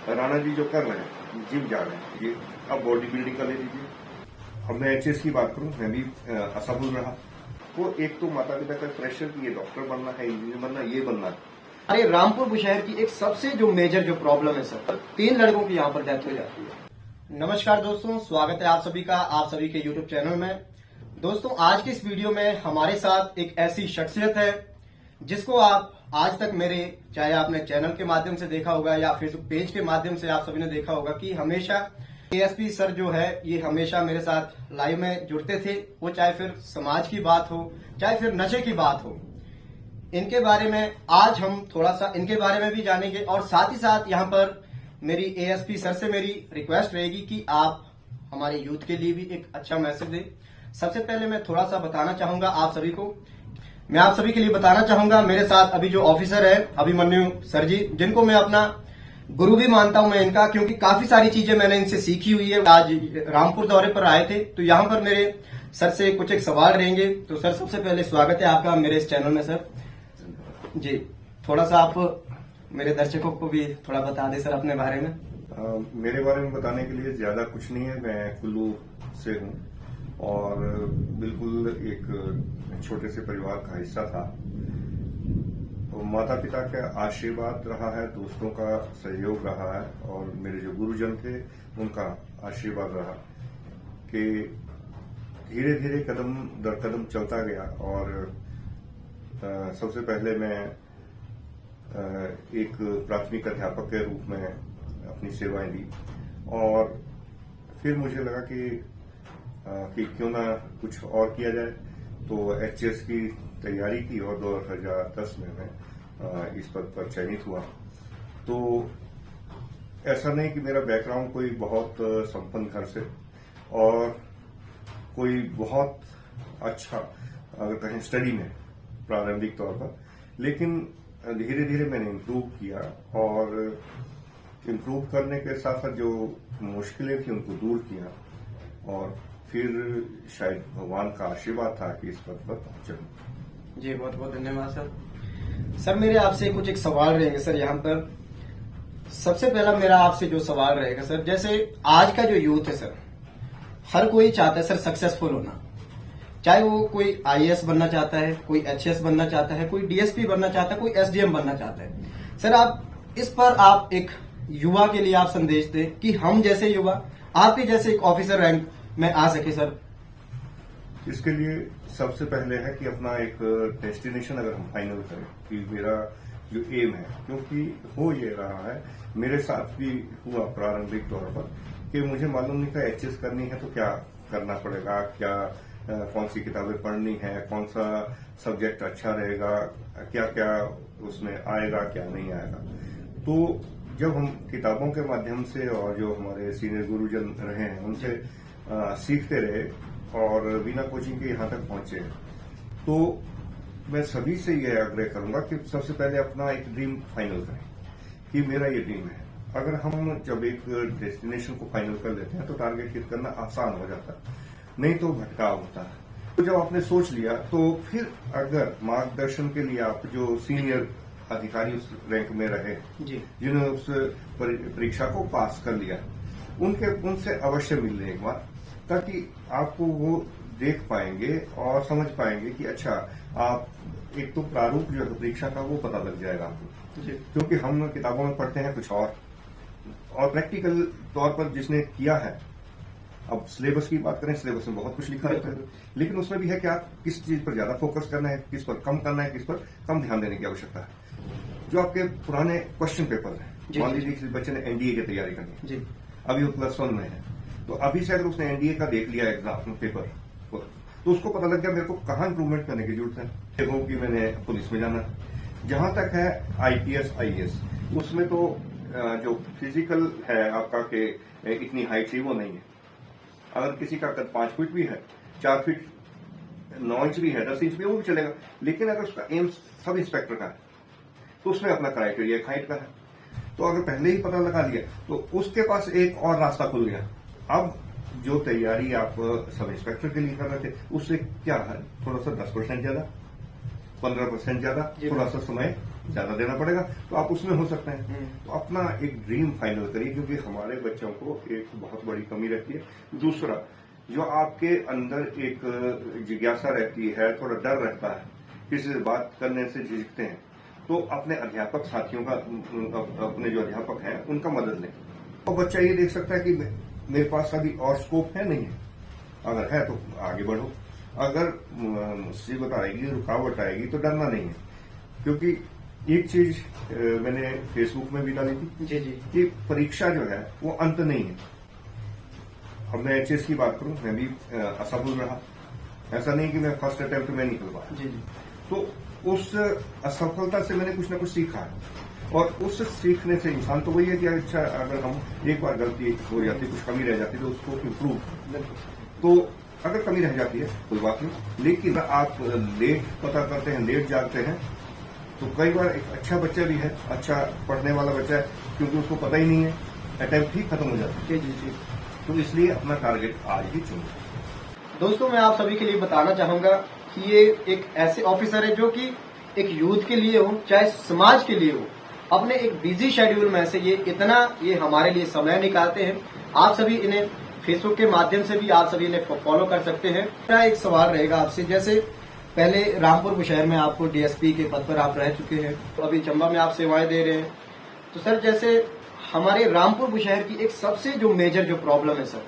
राणा जी जो कर रहे हैं, जिम जा रहे हैं, ये अब बॉडी बिल्डिंग का ले लीजिए। अब मैं एचएस की बात करूं, मैं भी असफल रहा। वो एक तो माता पिता का प्रेशर कि ये डॉक्टर बनना है, इंजीनियर बनना, ये बनना है। अरे रामपुर बुशहर की एक सबसे जो मेजर जो प्रॉब्लम है सर, 3 लड़कों की यहाँ पर डेथ हो जाती है। नमस्कार दोस्तों, स्वागत है आप सभी का आप सभी के यूट्यूब चैनल में। दोस्तों आज की इस वीडियो में हमारे साथ एक ऐसी शख्सियत है जिसको आप आज तक मेरे, चाहे आपने चैनल के माध्यम से देखा होगा या फेसबुक पेज के माध्यम से आप सभी ने देखा होगा कि हमेशा एएसपी सर जो है ये हमेशा मेरे साथ लाइव में जुड़ते थे। वो चाहे फिर समाज की बात हो, चाहे फिर नशे की बात हो, इनके बारे में आज हम थोड़ा सा इनके बारे में भी जानेंगे। और साथ ही साथ यहाँ पर मेरी एएसपी सर से मेरी रिक्वेस्ट रहेगी कि आप हमारे यूथ के लिए भी एक अच्छा मैसेज दें। सबसे पहले मैं थोड़ा सा बताना चाहूंगा आप सभी को, मैं आप सभी के लिए बताना चाहूंगा, मेरे साथ अभी जो ऑफिसर है अभिमन्यु सर जी, जिनको मैं अपना गुरु भी मानता हूं मैं इनका, क्योंकि काफी सारी चीजें मैंने इनसे सीखी हुई है। आज रामपुर दौरे पर आए थे तो यहाँ पर मेरे सर से कुछ एक सवाल रहेंगे। तो सर सबसे पहले स्वागत है आपका मेरे इस चैनल में सर जी। थोड़ा सा आप मेरे दर्शकों को भी थोड़ा बता दें सर अपने बारे में। मेरे बारे में बताने के लिए ज्यादा कुछ नहीं है। मैं कुल्लू से हूँ और बिल्कुल एक छोटे से परिवार का हिस्सा था। तो माता पिता का आशीर्वाद रहा है, दोस्तों का सहयोग रहा है और मेरे जो गुरुजन थे उनका आशीर्वाद रहा कि धीरे धीरे कदम दर कदम चलता गया। और सबसे पहले मैं एक प्राथमिक अध्यापक के रूप में अपनी सेवाएं दी और फिर मुझे लगा कि क्यों ना कुछ और किया जाए। तो एचएस की तैयारी की और 2010 में मैं इस पद पर चयनित हुआ। तो ऐसा नहीं कि मेरा बैकग्राउंड कोई बहुत संपन्न घर से और कोई बहुत अच्छा अगर कहें स्टडी में प्रारंभिक तौर पर, लेकिन धीरे धीरे मैंने इम्प्रूव किया और इम्प्रूव करने के साथ साथ जो मुश्किलें थी उनको दूर किया और फिर शायद भगवान का आशीर्वाद था कि इस पद पर पहुंचे। जी बहुत बहुत धन्यवाद सर। सर मेरे आपसे कुछ एक सवाल रहेंगे सर यहाँ पर। सबसे पहला मेरा आपसे जो सवाल रहेगा सर, जैसे आज का जो यूथ है सर, हर कोई चाहता है सर सक्सेसफुल होना, चाहे वो कोई आईएएस बनना चाहता है, कोई एचएस बनना चाहता है, कोई डीएसपी बनना चाहता है, कोई एसडीएम बनना चाहता है। सर आप इस पर आप एक युवा के लिए आप संदेश दें कि हम जैसे युवा आपके जैसे एक ऑफिसर रैंक में आ सके सर। इसके लिए सबसे पहले है कि अपना एक डेस्टिनेशन अगर हम फाइनल करें कि मेरा जो एम है, क्योंकि हो ये रहा है मेरे साथ भी हुआ प्रारंभिक तौर पर कि मुझे मालूम नहीं था एचएस करनी है तो क्या करना पड़ेगा, क्या कौन सी किताबें पढ़नी है, कौन सा सब्जेक्ट अच्छा रहेगा, क्या क्या उसमें आएगा क्या नहीं आएगा। तो जब हम किताबों के माध्यम से और जो हमारे सीनियर गुरुजन रहे हैं उनसे सीखते रहे और बिना कोचिंग के यहाँ तक पहुंचे, तो मैं सभी से यह आग्रह करूंगा कि सबसे पहले अपना एक ड्रीम फाइनल करें कि मेरा ये ड्रीम है। अगर हम जब एक डेस्टिनेशन को फाइनल कर लेते हैं तो टारगेट हिट करना आसान हो जाता है, नहीं तो भटकाव होता है। तो जब आपने सोच लिया तो फिर अगर मार्गदर्शन के लिए आप जो सीनियर अधिकारी उस रैंक में रहे जिन्होंने उस परीक्षा को पास कर लिया, उनसे अवश्य मिल लें एक बार, ताकि आपको वो देख पाएंगे और समझ पाएंगे कि अच्छा आप एक तो प्रारूप जो है परीक्षा का वो पता लग जाएगा आपको, क्योंकि हम किताबों में पढ़ते हैं कुछ और प्रैक्टिकल तौर पर जिसने किया है। अब सिलेबस की बात करें, सिलेबस में बहुत कुछ लिखा रहता है, लेकिन उसमें भी है कि आप किस चीज पर ज्यादा फोकस करना है, किस पर कम करना है, किस पर कम ध्यान देने की आवश्यकता है। जो आपके पुराने क्वेश्चन पेपर है, मान लीजिए किसी बच्चे ने एनडीए की तैयारी करनी है, अभी वो +1 में है, तो अभी से अगर उसने एनडीए का देख लिया एग्जाम पेपर तो उसको पता लग गया मेरे को कहाँ इंप्रूवमेंट करने की जरूरत है। देखो कि मैंने पुलिस में जाना, जहां तक है आईपीएस आईएएस, उसमें तो जो फिजिकल है आपका के इतनी हाइट ही वो नहीं है। अगर किसी का कद 5 फीट भी है, 4 फीट 9 इंच भी है, 10 इंच भी, वो भी चलेगा। लेकिन अगर उसका एम सब इंस्पेक्टर का है तो उसमें अपना क्राइटेरिया हाइट का है। तो अगर पहले ही पता लगा लिया तो उसके पास एक और रास्ता खुल गया। अब जो तैयारी आप सब इंस्पेक्टर के लिए कर रहे थे उससे क्या है, थोड़ा सा 10% ज्यादा, 15% ज्यादा, थोड़ा सा समय ज्यादा देना पड़ेगा, तो आप उसमें हो सकते हैं। तो अपना एक ड्रीम फाइनल करिए, क्योंकि हमारे बच्चों को एक बहुत बड़ी कमी रहती है। दूसरा, जो आपके अंदर एक जिज्ञासा रहती है, थोड़ा डर रहता है, किसी से बात करने से झिझकते हैं, तो अपने अध्यापक साथियों का, अपने जो अध्यापक हैं उनका मदद लें। और बच्चा ये देख सकता है कि मेरे पास अभी और स्कोप है, नहीं है। अगर है तो आगे बढ़ो, अगर मुसीबत आएगी, रुकावट आएगी तो डरना नहीं है। क्योंकि एक चीज मैंने फेसबुक में भी डाली थी जी जी कि परीक्षा जो है वो अंत नहीं है। अब मैं एचएस की बात करूं, मैं भी असफल रहा। ऐसा नहीं कि मैं फर्स्ट अटेम्प्ट में निकल पाया। जी जी तो उस असफलता से मैंने कुछ ना कुछ सीखा है, और उस सीखने से इंसान तो वही है कि अच्छा, अगर हम एक बार गलती हो जाती, कुछ कमी रह जाती, तो उसको इम्प्रूव। तो अगर कमी रह जाती है कोई बात नहीं, लेकिन आप लेट पता करते हैं, लेट जागते हैं, तो कई बार एक अच्छा बच्चा भी है, अच्छा पढ़ने वाला बच्चा है, क्योंकि उसको पता ही नहीं है, अटेम्प्ट ही खत्म हो जाता है। जी जी जी। तो इसलिए अपना टारगेट आज ही चुनें। दोस्तों, मैं आप सभी के लिए बताना चाहूंगा कि ये एक ऐसे ऑफिसर है जो कि एक यूथ के लिए हो, चाहे समाज के लिए हो, अपने एक बिजी शेड्यूल में से ये हमारे लिए समय निकालते हैं। आप सभी इन्हें फेसबुक के माध्यम से भी आप सभी इन्हें फॉलो कर सकते हैं। मेरा एक सवाल रहेगा आपसे, जैसे पहले रामपुर बुशहर में आपको डीएसपी के पद पर आप रह चुके हैं, तो अभी चंबा में आप सेवाएं दे रहे हैं। तो सर, जैसे हमारे रामपुर बुशहर की एक सबसे जो मेजर जो प्रॉब्लम है सर,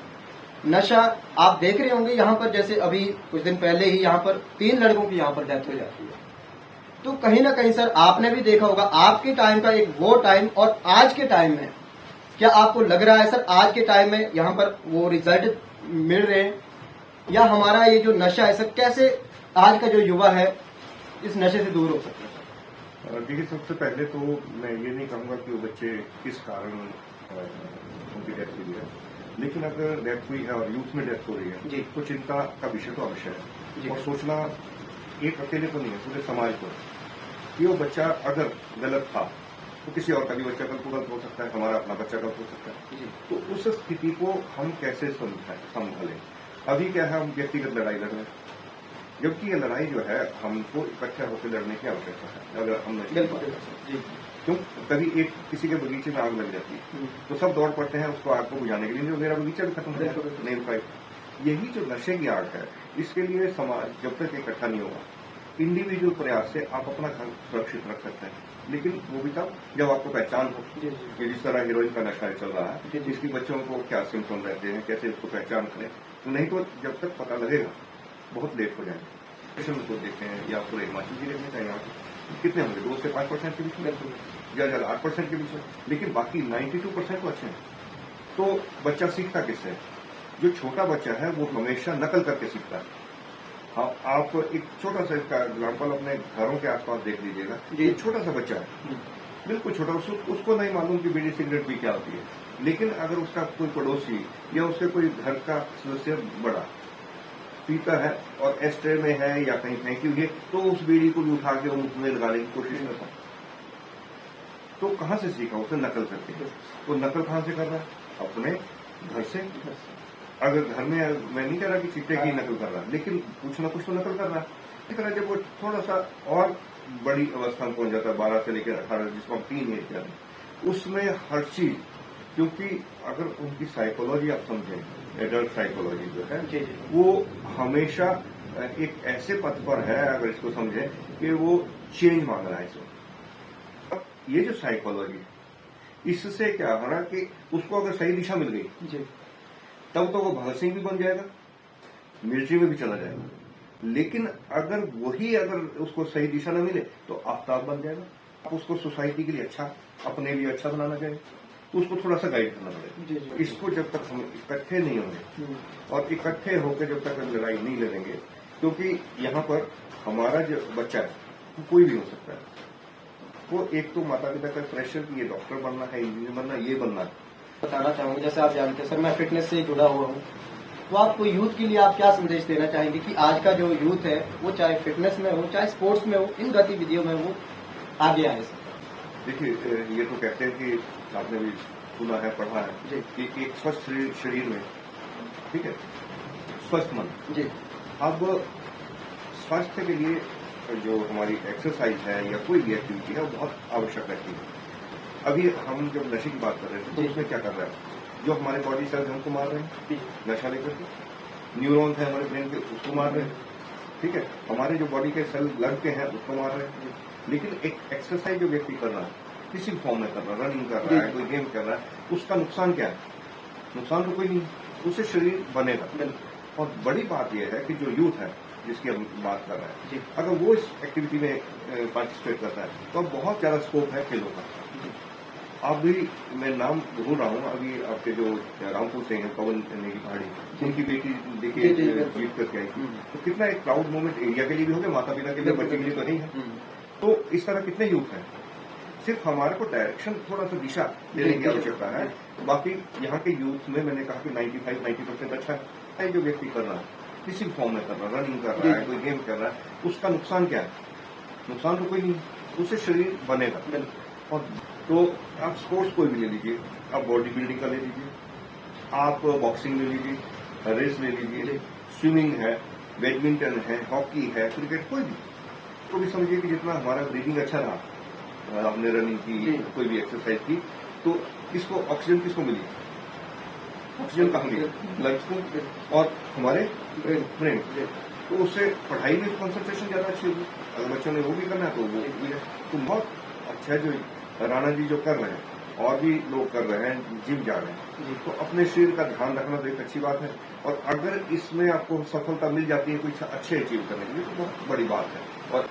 नशा। आप देख रहे होंगे यहाँ पर, जैसे अभी कुछ दिन पहले ही यहाँ पर 3 लड़कों की यहाँ पर डेथ हो जाती है। तो कहीं ना कहीं सर, आपने भी देखा होगा, आपके टाइम का एक वो टाइम और आज के टाइम में क्या आपको लग रहा है सर, आज के टाइम में यहाँ पर वो रिजल्ट मिल रहे हैं, या हमारा ये जो नशा है सर, कैसे आज का जो युवा है इस नशे से दूर हो सकता है? देखिए, सबसे पहले तो मैं ये नहीं कहूंगा कि वो बच्चे किस कारण उनकी डेथ हुई है, लेकिन अगर डेथ हुई है और यूथ में डेथ हो रही है जी। तो चिंता का विषय तो अवश्य जी। है। और सोचना एक अकेले को नहीं है, पूरे समाज को, कि वो बच्चा अगर गलत था तो किसी और का भी बच्चा कल को गलत हो सकता है, हमारा अपना बच्चा गलत हो सकता है। जी। तो उस स्थिति को हम कैसे संभालें? अभी क्या है, हम व्यक्तिगत लड़ाई लड़ रहे हैं, जबकि ये लड़ाई जो है हमको इकट्ठा होकर लड़ने की आवश्यकता है। अगर हम जी। क्यों, कभी एक किसी के बगीचे में आग लग जाती है तो सब दौड़ पड़ते हैं उसको आग को बुझाने के लिए, जो मेरा बगीचा भी खत्म हो जाएगा, नहीं रुकाई। यही जो नशे की आग है, इसके लिए समाज जब तक इकट्ठा नहीं होगा, इंडिविजुअल प्रयास से आप अपना घर सुरक्षित रख सकते हैं, लेकिन वो भी तब जब आपको पहचान हो कि जिस तरह हीरोइन का नशा चल रहा है, इसकी बच्चों को क्या सिम्टम रहते हैं, कैसे उसको पहचान करें। तो नहीं तो जब तक पता लगेगा बहुत लेट हो जाएगा। को देखते हैं या पूरे हिमाचल की देखने चाहिए, यहाँ कितने होंगे, 2 से 5% के बीच में, ज्यादा 8% के बीच में, लेकिन बाकी 92% तो अच्छे हैं। तो बच्चा सीखता किससे? जो छोटा बच्चा है वो हमेशा नकल करके सीखता है। आप एक छोटा सा इसका एग्जाम्पल अपने घरों के आसपास देख लीजिएगा। एक छोटा सा बच्चा है, बिल्कुल छोटा, उसको नहीं मालूम कि बीड़ी सिगरेट भी क्या होती है, लेकिन अगर उसका कोई पड़ोसी या उसके कोई घर का सदस्य बड़ा पीता है और एस्ट्रे में है या कहीं फेंकी हुई है, तो उस बीड़ी को भी उठा के वो मुंह में लगाने की कोशिश करता है। तो कहां से सीखा? उसने नकल करके। तो नकल कहां से कर रहा है? अपने घर से। अगर घर में, मैं नहीं कह रहा कि चिट्टे की नकल कर रहा है, लेकिन कुछ ना कुछ तो नकल कर रहा है। इसी तरह जब वो थोड़ा सा और बड़ी अवस्था में पहुंच जाता है, 12 से लेकर 18, जिसको हम टीन एज कहते हैं, उसमें हर चीज, क्योंकि अगर उनकी साइकोलॉजी आप समझें, एडल्ट साइकोलॉजी जो है वो हमेशा एक ऐसे पथ पर है, अगर इसको समझें कि वो चेंज मांग रहा है इस वक्त। अब ये जो साइकोलॉजी, इससे क्या हो रहा कि उसको अगर सही दिशा मिल गई तब तो वो भगत सिंह भी बन जाएगा, मिलिट्री में भी चला जाएगा। लेकिन अगर उसको सही दिशा न मिले तो आफ्ताब बन जाएगा। आप उसको सोसाइटी के लिए अच्छा, अपने लिए अच्छा बनाना चाहिए, तो उसको थोड़ा सा गाइड करना पड़ेगा। इसको जब तक हम इकट्ठे नहीं होंगे और इकट्ठे होकर जब तक हम लड़ाई नहीं लड़ेंगे, क्योंकि यहाँ पर हमारा जो बच्चा है वो कोई भी हो सकता है। वो एक तो माता पिता का प्रेशर कि ये डॉक्टर बनना है, इंजीनियर बनना, ये बनना है। बताना चाहूंगा, जैसे आप जानते हैं सर, मैं फिटनेस से जुड़ा हुआ हूँ, तो आपको यूथ के लिए आप क्या संदेश देना चाहेंगे कि आज का जो यूथ है वो चाहे फिटनेस में हो, चाहे स्पोर्ट्स में हो, इन गतिविधियों में वो आगे आए सर? देखिए, ये तो कहते हैं कि आपने भी सुना है, पढ़ा है कि एक स्वस्थ शरीर में, ठीक है, स्वस्थ मन। जी। अब स्वास्थ्य के लिए जो हमारी एक्सरसाइज है या कोई भी एक्टिविटी है वो बहुत आवश्यक रहती है। अभी हम जब नशे की बात कर रहे थे तो उसमें क्या कर रहा है, जो हमारे बॉडी सेल्स हमको मार रहे हैं नशा लेकर के, न्यूरॉन्स है हमारे ब्रेन के उसको मार रहे हैं, ठीक है, हमारे जो बॉडी के सेल ब्लड के हैं उसको मार रहे हैं। लेकिन एक एक्सरसाइज जो व्यक्ति कर रहा है किसी फॉर्म में कर रहा है, रनिंग कर रहा है, कोई गेम कर रहा है, उसका नुकसान क्या है? नुकसान तो कोई नहीं, उससे शरीर बनेगा। और बड़ी बात यह है कि जो यूथ है जिसकी हम बात कर रहे हैं, अगर वो इस एक्टिविटी में पार्टिसिपेट करता है तो अब बहुत ज्यादा स्कोप है खेलों का। आप भी, मैं नाम भूल रहा हूँ अभी, आपके जो रामपुर से हैं पवन नेगी पहाड़ी, उनकी बेटी देखिए जीत करके आई, तो कितना एक प्राउड मोमेंट एरिया के लिए भी हो गया, माता पिता के लिए, बच्चे के लिए तो नहीं है। तो इस तरह कितने यूथ हैं, सिर्फ हमारे को डायरेक्शन थोड़ा सा दिशा देने की आवश्यकता है। बाकी यहाँ के यूथ में मैंने कहा कि 95-90% अच्छा है जो व्यक्ति कर रहा है, किसी फॉर्म में कर रहा है, रनिंग कर रहा है, कोई गेम कर रहा है, उसका नुकसान क्या है? नुकसान तो कोई नहीं, उससे शरीर बनेगा। और तो आप स्पोर्ट्स कोई भी ले लीजिए, आप बॉडी बिल्डिंग का ले लीजिए, आप बॉक्सिंग ले लीजिए, रेस ले लीजिए, स्विमिंग है, बैडमिंटन है, हॉकी है, क्रिकेट, कोई भी, तो भी समझिए कि जितना हमारा ब्रीदिंग अच्छा रहा, आपने रनिंग की, कोई भी एक्सरसाइज की, तो किसको ऑक्सीजन किसको मिली? ऑक्सीजन कहाँ मिली? लंग्स को और हमारे ब्रेन। तो उससे पढ़ाई में कंसंट्रेशन ज्यादा अच्छी होगी। अगर बच्चों ने वो भी करना है तो वो भी है। तो बहुत अच्छा है जो राणा जी जो कर रहे हैं और भी लोग कर रहे हैं, जिम जा रहे हैं, तो अपने शरीर का ध्यान रखना तो एक अच्छी बात है। और अगर इसमें आपको सफलता मिल जाती है कुछ अच्छे अचीव करने के लिए तो बहुत बड़ी बात है। और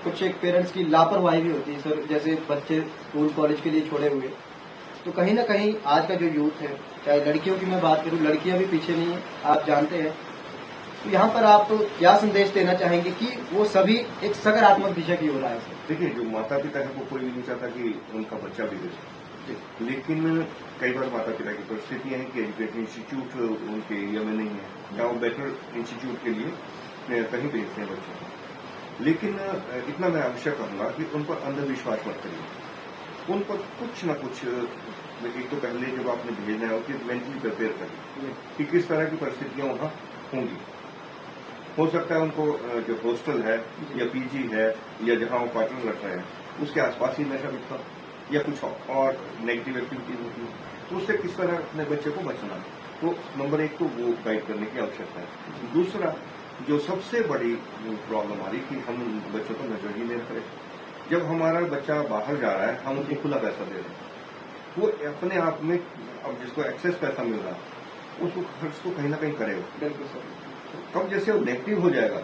कुछ एक पेरेंट्स की लापरवाही भी होती है सर, जैसे बच्चे स्कूल कॉलेज के लिए छोड़े हुए, तो कहीं ना कहीं आज का जो यूथ है, चाहे लड़कियों की मैं बात करूं, लड़कियां भी पीछे नहीं है, आप जानते हैं। तो यहाँ पर आप तो क्या संदेश देना चाहेंगे कि वो सभी एक सकारात्मक दिशा की ओर आए? देखिए, जो माता पिता है वो कोई भी नहीं चाहता कि उनका बच्चा बिगड़े, लेकिन कई बार माता पिता की परिस्थितियां हैं कि एजुकेशन इंस्टीट्यूट उनके एरिया में नहीं है, या वो बेटर इंस्टीट्यूट के लिए कहीं भेजते हैं बच्चों को। लेकिन इतना मैं अवश्य कहूंगा कि उन पर अंधविश्वास मत करिए, उन पर कुछ न कुछ, एक तो पहले जब आपने भेजना है उसके मेंटली प्रिपेयर करिए कि किस तरह की परिस्थितियां वहां होंगी। हो सकता है उनको जो हॉस्टल है या पीजी है या जहां वो क्वार्टर रख रहे हैं उसके आसपास ही नशा बिकता या कुछ और नेगेटिव एक्टिविटीज होती है, तो उससे किस तरह अपने बच्चे को बचना। तो नंबर एक तो वो गाइड करने की आवश्यकता है। दूसरा, जो सबसे बड़ी प्रॉब्लम आ रही कि हम बच्चों को नजर ही नहीं रख रहे। जब हमारा बच्चा बाहर जा रहा है हम उसको खुला पैसा दे रहे हैं, वो अपने आप में, अब जिसको एक्सेस पैसा मिल रहा है उसको खर्च तो कहीं ना कहीं करेगा। बिल्कुल सर। कब जैसे वो नेगेटिव हो जाएगा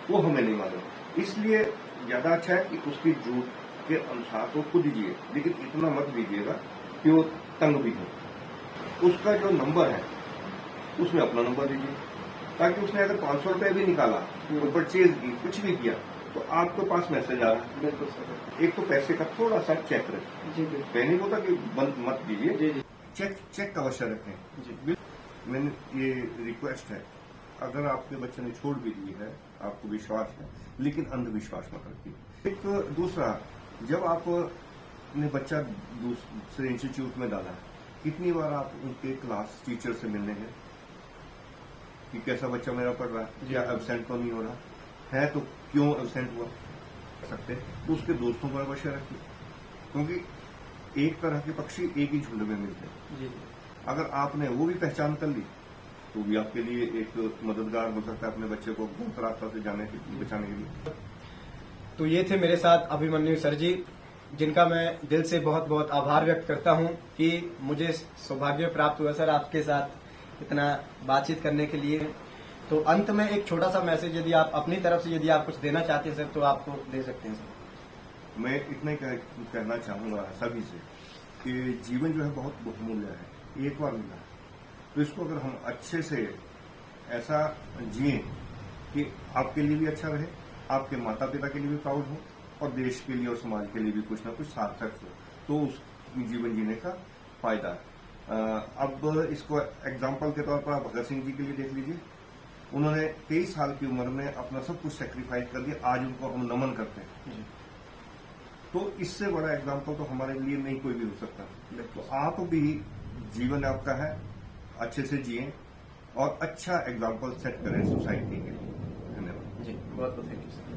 वो हमें नहीं मालूम। इसलिए ज्यादा अच्छा है कि उसकी जरूरत के अनुसार तो उसको दीजिए, लेकिन इतना मत दीजिएगा कि वो तंग भी हो। उसका जो नंबर है उसमें अपना नंबर दीजिए, ताकि उसने अगर 500 रुपये भी निकाला, तो परचेज की, कुछ भी किया, तो आपके पास मैसेज आ रहा है। बिल्कुल सर। एक तो पैसे का थोड़ा सा चेक रखें, जी कहने को था कि बंद मत दीजिए, जी जी चेक अवश्य रखें जी। मैंने ये रिक्वेस्ट है, अगर आपके बच्चे ने छोड़ भी दी है, आपको विश्वास है, लेकिन अंधविश्वास मत रखिए। एक दूसरा, जब आपने बच्चा दूसरे इंस्टीट्यूट में डाला, कितनी बार आप उनके क्लास टीचर से मिलने हैं कि कैसा बच्चा मेरा पढ़ रहा है, या एब्सेंट तो नहीं हो रहा है, तो क्यों एब्सेंट हुआ सकते, तो उसके दोस्तों पर अवश्य रखिए, क्योंकि एक तरह के पक्षी एक ही झुंड में मिलते हैं जी। अगर आपने वो भी पहचान कर ली तो भी आपके लिए एक मददगार हो सकता है अपने बच्चे को गलत रास्ता से बचाने के लिए। तो ये थे मेरे साथ अभिमन्यु सर जी, जिनका मैं दिल से बहुत बहुत आभार व्यक्त करता हूं कि मुझे सौभाग्य प्राप्त हुआ सर आपके साथ इतना बातचीत करने के लिए। तो अंत में एक छोटा सा मैसेज यदि आप अपनी तरफ से यदि आप कुछ देना चाहते हैं सर तो आपको दे सकते हैं सर। मैं इतना ही कहना चाहूंगा सभी से कि जीवन जो है बहुत बहुमूल्य है, एक बार मिला है, तो इसको अगर हम अच्छे से ऐसा जिए कि आपके लिए भी अच्छा रहे, आपके माता पिता के लिए भी प्राउड हो, और देश के लिए और समाज के लिए भी कुछ ना कुछ सार्थक हो, तो उस जीवन जीने का फायदा है। अब इसको एग्जाम्पल के तौर पर आप भगत सिंह जी के लिए देख लीजिए, उन्होंने 23 साल की उम्र में अपना सब कुछ सेक्रीफाइस कर दिया, आज उनको हम नमन करते हैं। तो इससे बड़ा एग्जाम्पल तो हमारे लिए नहीं कोई भी हो सकता। तो आप भी, जीवन आपका है, अच्छे से जिए और अच्छा एग्जाम्पल सेट करें सोसाइटी के लिए। धन्यवाद। जी बहुत बहुत थैंक यू सर।